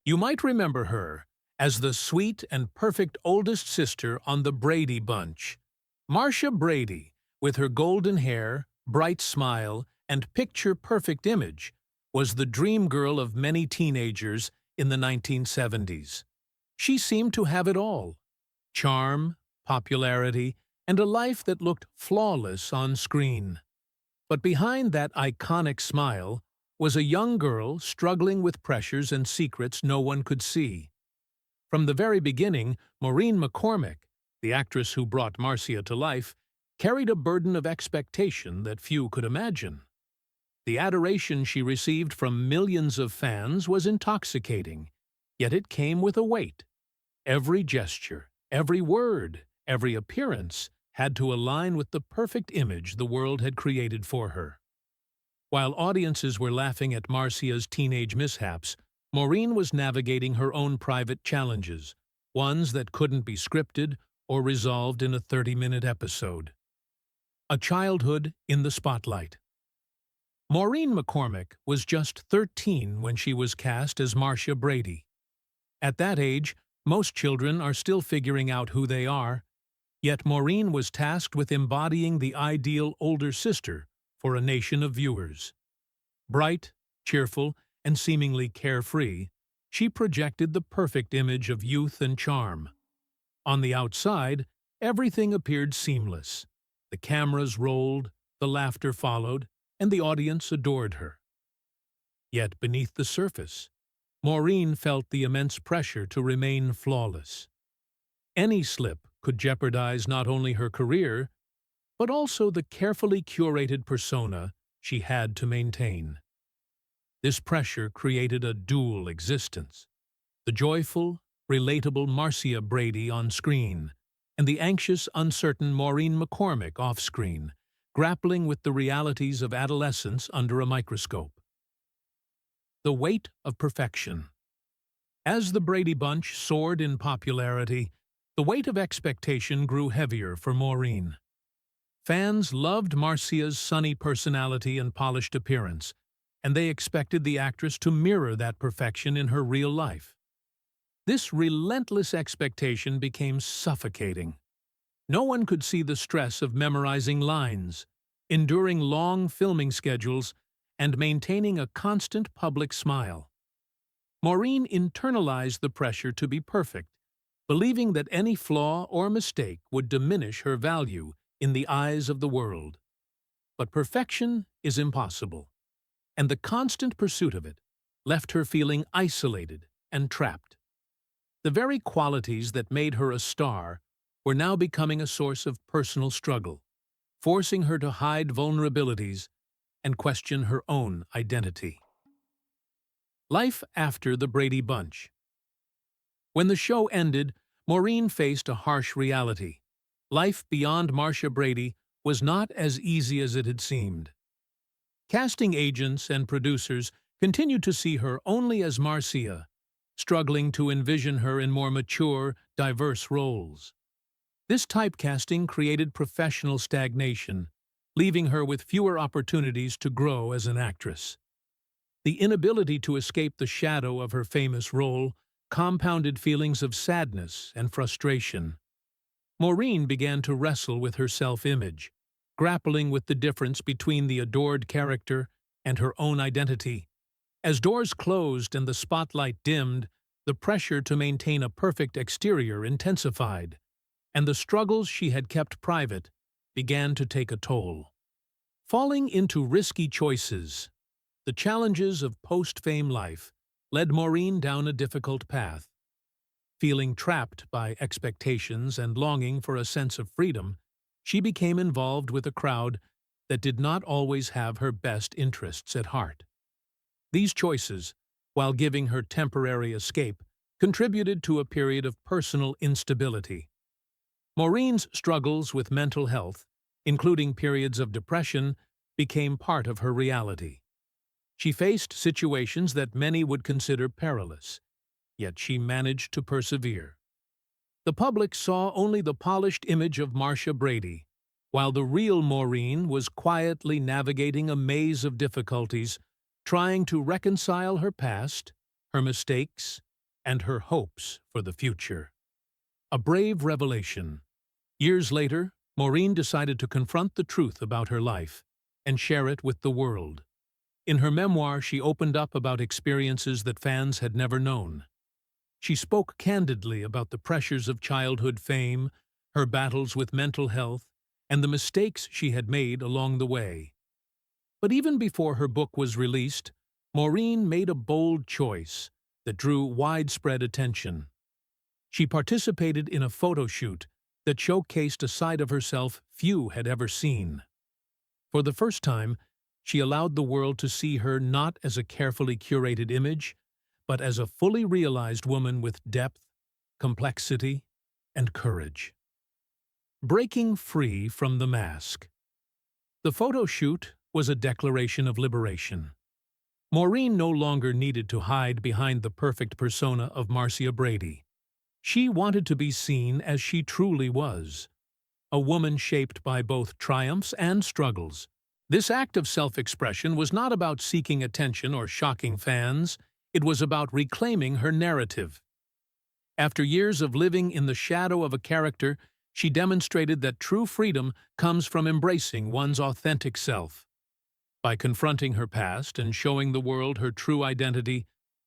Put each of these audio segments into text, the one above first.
You might remember her as the sweet and perfect oldest sister on the Brady Bunch. Marcia Brady, with her golden hair, bright smile, and picture-perfect image, was the dream girl of many teenagers in the 1970s. She seemed to have it all: charm, popularity, and a life that looked flawless on screen. But behind that iconic smile was a young girl struggling with pressures and secrets no one could see. From the very beginning, Maureen McCormick, the actress who brought Marcia to life, carried a burden of expectation that few could imagine. The adoration she received from millions of fans was intoxicating, yet it came with a weight. Every gesture, every word, every appearance had to align with the perfect image the world had created for her. While audiences were laughing at Marcia's teenage mishaps, Maureen was navigating her own private challenges, ones that couldn't be scripted or resolved in a 30-minute episode. A childhood in the spotlight. Maureen McCormick was just 13 when she was cast as Marcia Brady. At that age, most children are still figuring out who they are, yet Maureen was tasked with embodying the ideal older sister for a nation of viewers. Bright, cheerful, and seemingly carefree, she projected the perfect image of youth and charm. On the outside, everything appeared seamless. The cameras rolled, the laughter followed, and the audience adored her. Yet beneath the surface, Maureen felt the immense pressure to remain flawless. Any slip could jeopardize not only her career, but also the carefully curated persona she had to maintain. This pressure created a dual existence: the joyful, relatable Marcia Brady on screen, and the anxious, uncertain Maureen McCormick off-screen, grappling with the realities of adolescence under a microscope. The weight of perfection. As the Brady Bunch soared in popularity, the weight of expectation grew heavier for Maureen. Fans loved Marcia's sunny personality and polished appearance, and they expected the actress to mirror that perfection in her real life. This relentless expectation became suffocating. No one could see the stress of memorizing lines, enduring long filming schedules, and maintaining a constant public smile. Maureen internalized the pressure to be perfect, believing that any flaw or mistake would diminish her value in the eyes of the world. But perfection is impossible, and the constant pursuit of it left her feeling isolated and trapped. The very qualities that made her a star were now becoming a source of personal struggle, forcing her to hide vulnerabilities and question her own identity. Life after the Brady Bunch. When the show ended, Maureen faced a harsh reality. Life beyond Marcia Brady was not as easy as it had seemed. Casting agents and producers continued to see her only as Marcia, struggling to envision her in more mature, diverse roles. This typecasting created professional stagnation, leaving her with fewer opportunities to grow as an actress. The inability to escape the shadow of her famous role compounded feelings of sadness and frustration. Maureen began to wrestle with her self-image, grappling with the difference between the adored character and her own identity. As doors closed and the spotlight dimmed, the pressure to maintain a perfect exterior intensified, and the struggles she had kept private began to take a toll. Falling into risky choices, the challenges of post-fame life led Maureen down a difficult path. Feeling trapped by expectations and longing for a sense of freedom, she became involved with a crowd that did not always have her best interests at heart. These choices, while giving her temporary escape, contributed to a period of personal instability. Maureen's struggles with mental health, including periods of depression, became part of her reality. She faced situations that many would consider perilous, yet she managed to persevere. The public saw only the polished image of Marcia Brady, while the real Maureen was quietly navigating a maze of difficulties, trying to reconcile her past, her mistakes, and her hopes for the future. A brave revelation. Years later, Maureen decided to confront the truth about her life and share it with the world. In her memoir, she opened up about experiences that fans had never known. She spoke candidly about the pressures of childhood fame, her battles with mental health, and the mistakes she had made along the way. But even before her book was released, Maureen made a bold choice that drew widespread attention. She participated in a photo shoot that showcased a side of herself few had ever seen. For the first time, she allowed the world to see her not as a carefully curated image, but as a fully realized woman with depth, complexity, and courage. Breaking free from the mask. The photo shoot was a declaration of liberation. Maureen no longer needed to hide behind the perfect persona of Marcia Brady. She wanted to be seen as she truly was, a woman shaped by both triumphs and struggles. This act of self-expression was not about seeking attention or shocking fans. It was about reclaiming her narrative. After years of living in the shadow of a character, she demonstrated that true freedom comes from embracing one's authentic self. By confronting her past and showing the world her true identity,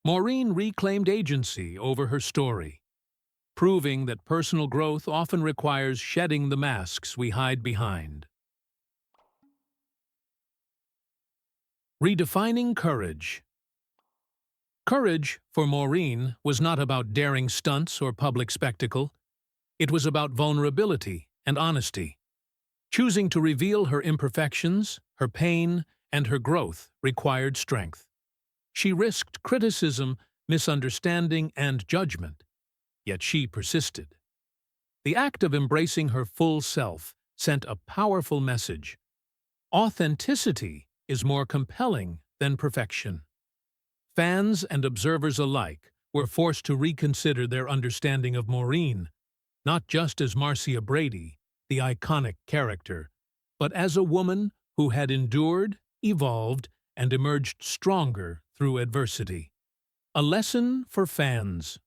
Maureen reclaimed agency over her story, proving that personal growth often requires shedding the masks we hide behind. Redefining courage. Courage, for Maureen, was not about daring stunts or public spectacle. It was about vulnerability and honesty. Choosing to reveal her imperfections, her pain, and her growth required strength. She risked criticism, misunderstanding, and judgment, yet she persisted. The act of embracing her full self sent a powerful message. Authenticity is more compelling than perfection. Fans and observers alike were forced to reconsider their understanding of Maureen, not just as Marcia Brady, the iconic character, but as a woman who had endured, evolved, and emerged stronger through adversity. A lesson for fans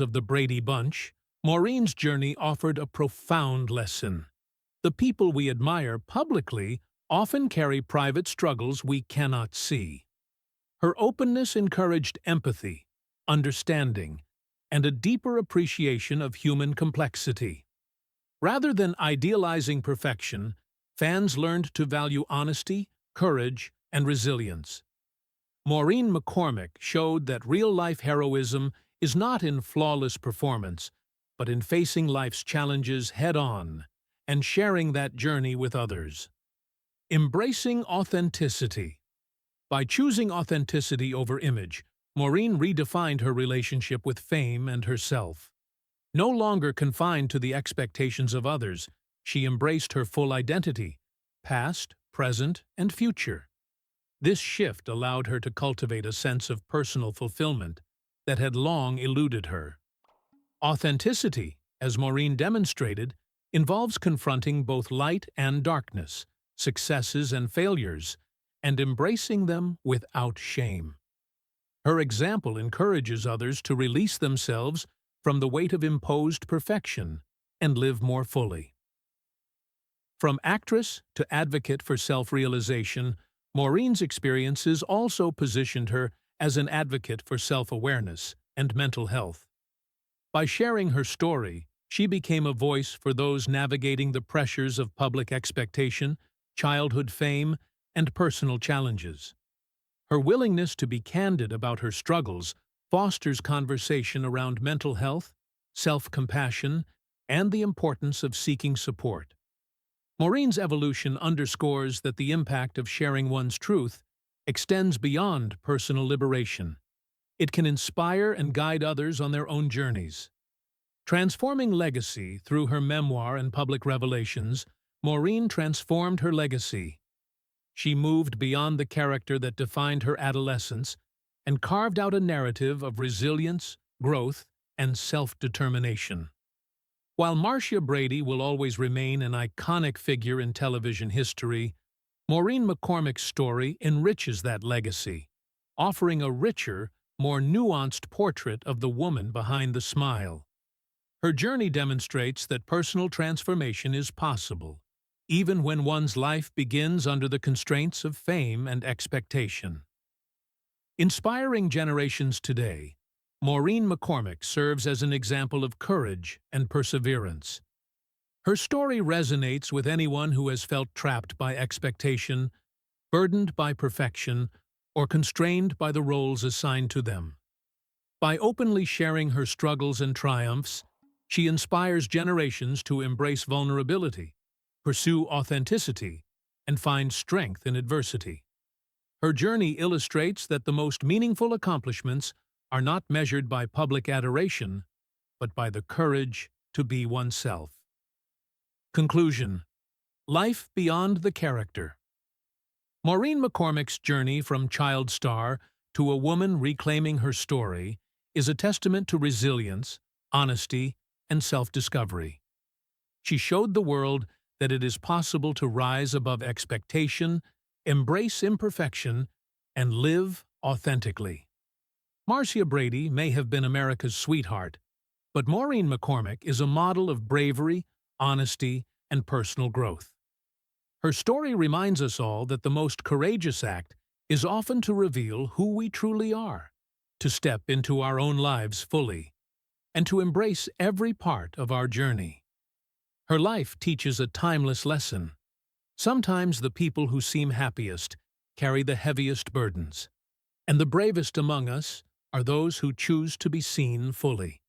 of the Brady Bunch. Maureen's journey offered a profound lesson. The people we admire publicly often carry private struggles we cannot see. Her openness encouraged empathy, understanding, and a deeper appreciation of human complexity. Rather than idealizing perfection, fans learned to value honesty, courage, and resilience. Maureen McCormick showed that real-life heroism is not in flawless performance, but in facing life's challenges head-on and sharing that journey with others. Embracing authenticity. By choosing authenticity over image, Maureen redefined her relationship with fame and herself. No longer confined to the expectations of others, she embraced her full identity, past, present, and future. This shift allowed her to cultivate a sense of personal fulfillment that had long eluded her. Authenticity, as Maureen demonstrated, involves confronting both light and darkness, successes and failures, and embracing them without shame. Her example encourages others to release themselves from the weight of imposed perfection and live more fully. From actress to advocate for self-realization, Maureen's experiences also positioned her as an advocate for self-awareness and mental health. By sharing her story, she became a voice for those navigating the pressures of public expectation, childhood fame, and personal challenges. Her willingness to be candid about her struggles fosters conversation around mental health, self-compassion, and the importance of seeking support. Maureen's evolution underscores that the impact of sharing one's truth extends beyond personal liberation. It can inspire and guide others on their own journeys. Transforming legacy through her memoir and public revelations, Maureen transformed her legacy. She moved beyond the character that defined her adolescence and carved out a narrative of resilience, growth, and self-determination. While Marcia Brady will always remain an iconic figure in television history, Maureen McCormick's story enriches that legacy, offering a richer, more nuanced portrait of the woman behind the smile. Her journey demonstrates that personal transformation is possible, even when one's life begins under the constraints of fame and expectation. Inspiring generations today, Maureen McCormick serves as an example of courage and perseverance. Her story resonates with anyone who has felt trapped by expectation, burdened by perfection, or constrained by the roles assigned to them. By openly sharing her struggles and triumphs, she inspires generations to embrace vulnerability, pursue authenticity, and find strength in adversity. Her journey illustrates that the most meaningful accomplishments are not measured by public adoration, but by the courage to be oneself. Conclusion: Life beyond the character. Maureen McCormick's journey from child star to a woman reclaiming her story is a testament to resilience, honesty, and self-discovery. She showed the world that it is possible to rise above expectation, embrace imperfection, and live authentically. Marcia Brady may have been America's sweetheart, but Maureen McCormick is a model of bravery, honesty, and personal growth. Her story reminds us all that the most courageous act is often to reveal who we truly are, to step into our own lives fully, and to embrace every part of our journey. Her life teaches a timeless lesson. Sometimes the people who seem happiest carry the heaviest burdens, and the bravest among us are those who choose to be seen fully.